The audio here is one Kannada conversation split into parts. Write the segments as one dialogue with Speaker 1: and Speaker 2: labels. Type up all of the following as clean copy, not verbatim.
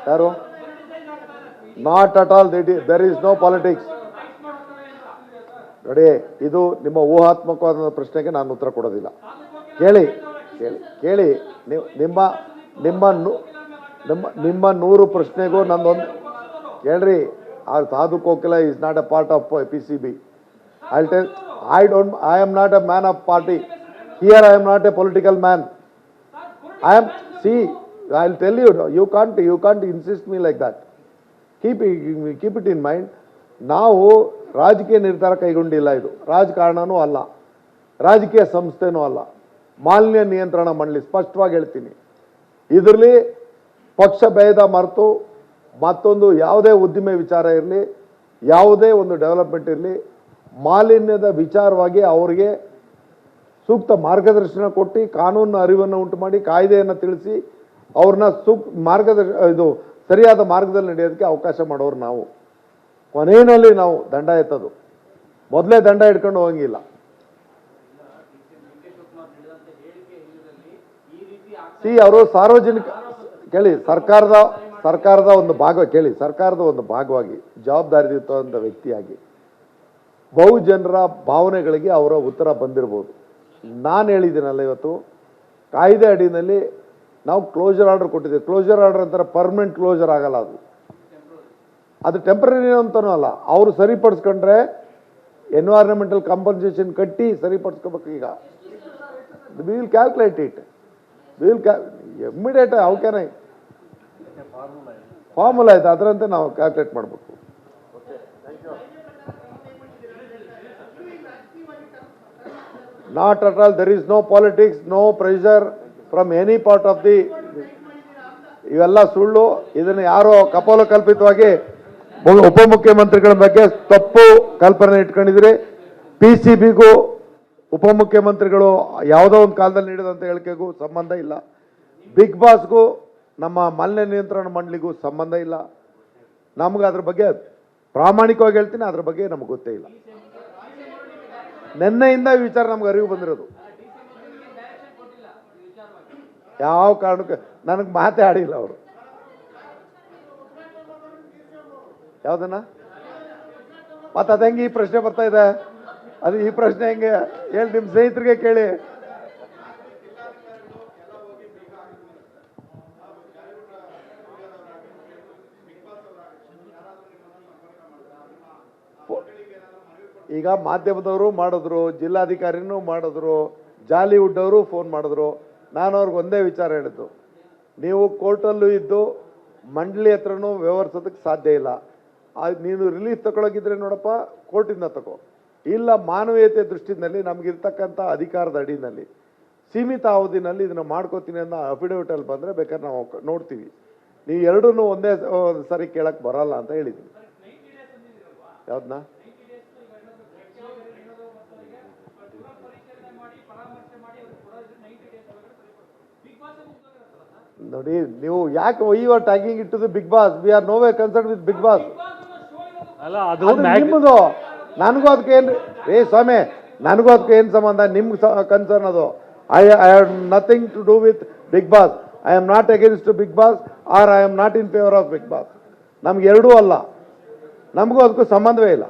Speaker 1: ಯಾರು? Not at all. There is no politics. ನೋಡಿ, ಇದು ನಿಮ್ಮ ಊಹಾತ್ಮಕವಾದ ಪ್ರಶ್ನೆಗೆ ನಾನು ಉತ್ತರ ಕೊಡೋದಿಲ್ಲ. ಕೇಳಿ ಕೇಳಿ ಕೇಳಿ ನೀವು ನಿಮ್ಮ 100 ಪ್ರಶ್ನೆಗೂ ನಂದೊಂದು ಕೇಳ್ರಿ. ಆ Sadhu Kokila is not a part of PCB. I am not a man of party. Here I am not a political man. I'll tell you, you can't insist me like that. Keep it in mind. ನಾವು ರಾಜಕೀಯ ನಿರ್ಧಾರ ಕೈಗೊಂಡಿಲ್ಲ. ಇದು ರಾಜಕಾರಣನೂ ಅಲ್ಲ, ರಾಜಕೀಯ ಸಂಸ್ಥೆನೂ ಅಲ್ಲ, ಮಾಲಿನ್ಯ ನಿಯಂತ್ರಣ ಮಂಡಳಿ. ಸ್ಪಷ್ಟವಾಗಿ ಹೇಳ್ತೀನಿ, ಇದರಲ್ಲಿ ಪಕ್ಷ ಭೇದ ಮರೆತು ಮತ್ತೊಂದು ಯಾವುದೇ ಉದ್ದಿಮೆ ವಿಚಾರ ಇರಲಿ, ಯಾವುದೇ ಒಂದು ಡೆವಲಪ್ಮೆಂಟ್ ಇರಲಿ, ಮಾಲಿನ್ಯದ ವಿಚಾರವಾಗಿ ಅವರಿಗೆ ಸೂಕ್ತ ಮಾರ್ಗದರ್ಶನ ಕೊಟ್ಟು ಕಾನೂನು ಅರಿವನ್ನು ಉಂಟು ಮಾಡಿ ಕಾಯ್ದೆಯನ್ನು ತಿಳಿಸಿ ಅವ್ರನ್ನ ಸರಿಯಾದ ಮಾರ್ಗದಲ್ಲಿ ನಡೆಯೋದಕ್ಕೆ ಅವಕಾಶ ಮಾಡೋರು ನಾವು. ಕೊನೆಯಲ್ಲಿ ನಾವು ದಂಡ ಎತ್ತದು, ಮೊದಲೇ ದಂಡ ಹಿಡ್ಕೊಂಡು ಹೋಗಂಗಿಲ್ಲ. ಅವರು ಸಾರ್ವಜನಿಕ ಕೇಳಿ, ಸರ್ಕಾರದ ಒಂದು ಭಾಗ ಕೇಳಿ, ಸರ್ಕಾರದ ಒಂದು ಭಾಗವಾಗಿ ಜವಾಬ್ದಾರಿಯುತವಾದ ವ್ಯಕ್ತಿಯಾಗಿ ಬಹುಜನರ ಭಾವನೆಗಳಿಗೆ ಅವರ ಉತ್ತರ ಬಂದಿರಬಹುದು. ನಾನು ಹೇಳಿದ್ದೀನಲ್ಲ, ಇವತ್ತು ಕಾಯ್ದೆ ಅಡಿನಲ್ಲಿ ನಾವು ಕ್ಲೋಜರ್ ಆರ್ಡರ್ ಕೊಟ್ಟಿದ್ದೀವಿ. ಕ್ಲೋಜರ್ ಆರ್ಡರ್ ಅಂತಾರೆ, ಪರ್ಮನೆಂಟ್ ಕ್ಲೋಜರ್ ಆಗಲ್ಲ. ಅದು ಟೆಂಪರರಿ ಅಂತನೂ ಅಲ್ಲ. ಅವರು ಸರಿಪಡಿಸ್ಕೊಂಡ್ರೆ ಎನ್ವೈರನ್ಮೆಂಟಲ್ ಕಾಂಪನ್ಸೇಷನ್ ಕಟ್ಟಿ ಸರಿಪಡಿಸ್ಕೋಬೇಕು. ಈಗ we will calculate it, immediate. How can I formula ಆಯ್ತು, ಅದರಂತೆ ನಾವು ಕ್ಯಾಲ್ಕುಲೇಟ್ ಮಾಡಬೇಕು. Not at all. There is no politics, no pressure from any part of the. ಇವೆಲ್ಲ ಸುಳ್ಳು. ಇದನ್ನು ಯಾರೋ ಕಪೋಲಕಲ್ಪಿತವಾಗಿ ಉಪಮುಖ್ಯಮಂತ್ರಿಗಳ ಬಗ್ಗೆ ತಪ್ಪು ಕಲ್ಪನೆ ಇಟ್ಕೊಂಡಿದ್ರೆ. PCBಗೂ ಉಪಮುಖ್ಯಮಂತ್ರಿಗಳು ಯಾವುದೋ ಒಂದು ಕಾಲದಲ್ಲಿ ನೀಡಿದಂಥ ಹೇಳಿಕೆಗೂ ಸಂಬಂಧ ಇಲ್ಲ. ಬಿಗ್ ಬಾಸ್ಗೂ ನಮ್ಮ ಮಾಲಿನ್ಯ ನಿಯಂತ್ರಣ ಮಂಡಳಿಗೂ ಸಂಬಂಧ ಇಲ್ಲ. ನಮ್ಗೆ ಅದ್ರ ಬಗ್ಗೆ ಪ್ರಾಮಾಣಿಕವಾಗಿ ಹೇಳ್ತೀನಿ, ಅದ್ರ ಬಗ್ಗೆ ನಮ್ಗೆ ಗೊತ್ತೇ ಇಲ್ಲ. ನಿನ್ನೆಯಿಂದ ಈ ವಿಚಾರ ನಮ್ಗೆ ಅರಿವು ಬಂದಿರೋದು. ಯಾವ ಕಾರಣಕ್ಕೆ ನನಗೆ ಮಾತೇ ಆಡಿಲ್ಲ ಅವರು. ಯಾವುದನ್ನ ಮತ್ತೆ ಅದು ಹೆಂಗೆ ಈ ಪ್ರಶ್ನೆ ಬರ್ತಾ ಇದೆ? ಅದು ಈ ಪ್ರಶ್ನೆ ಹೆಂಗೆ ಹೇಳಿ, ನಿಮ್ಮ ಸ್ನೇಹಿತರಿಗೆ ಕೇಳಿ. ಈಗ ಮಾಧ್ಯಮದವರು ಮಾಡಿದ್ರು, ಜಿಲ್ಲಾಧಿಕಾರಿನೂ ಮಾಡಿದ್ರು, ಜಾಲಿವುಡ್ ಅವರು ಫೋನ್ ಮಾಡಿದ್ರು. ನಾನು ಅವ್ರಿಗೆ ಒಂದೇ ವಿಚಾರ ಹೇಳಿದ್ದು, ನೀವು ಕೋರ್ಟಲ್ಲೂ ಇದ್ದು ಮಂಡಳಿ ಹತ್ರನೂ ವ್ಯವಹರಿಸೋದಕ್ಕೆ ಸಾಧ್ಯ ಇಲ್ಲ. ನೀನು ರಿಲೀಫ್ ತಗೊಳಗಿದ್ರೆ ನೋಡಪ್ಪ ಕೋರ್ಟಿಂದ ತಗೋ. ಇಲ್ಲ, ಮಾನವೀಯತೆ ದೃಷ್ಟಿನಲ್ಲಿ ನಮಗಿರ್ತಕ್ಕಂಥ ಅಧಿಕಾರದ ಅಡಿನಲ್ಲಿ ಸೀಮಿತ ಅವಧಿನಲ್ಲಿ ಇದನ್ನು ಮಾಡ್ಕೋತೀನಿ ಅನ್ನೋ ಅಫಿಡವಿಟಲ್ಲಿ ಬಂದರೆ ಬೇಕಾದ್ರೆ ನಾವು ನೋಡ್ತೀವಿ. ನೀವು ಎರಡೂ ಒಂದೇ ಸರಿ ಕೇಳಕ್ಕೆ ಬರಲ್ಲ ಅಂತ ಹೇಳಿದ್ದೀನಿ. ಯಾವ್ದನ್ನ ನೋಡಿ, ನೀವು ಯಾಕೆ you are tagging it to the Bigg Boss? We are no way concern with Bigg Boss. ನಿಮ್ಮದು ನನಗೂ ಅದಕ್ಕೆ ಏನು ಸ್ವಾಮಿ, ನನಗೂ ಅದಕ್ಕೆ ಏನು ಸಂಬಂಧ? ನಿಮ್ಗೆ ಕನ್ಸರ್ನ್ ಅದು. I have nothing to do with Bigg Boss. I am not against Bigg Boss or I am not in favour of Bigg Boss. ನಮ್ಗೆ ಎರಡೂ ಅಲ್ಲ, ನಮಗೂ ಅದಕ್ಕೂ ಸಂಬಂಧವೇ ಇಲ್ಲ.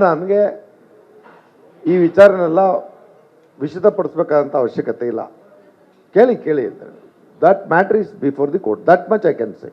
Speaker 1: ನನಗೆ ಈ ವಿಚಾರನೆಲ್ಲ ವಿಶದಪಡಿಸ್ಬೇಕಾದಂಥ ಅವಶ್ಯಕತೆ ಇಲ್ಲ. ಕೇಳಿ. That matter is before the court. That much I can say.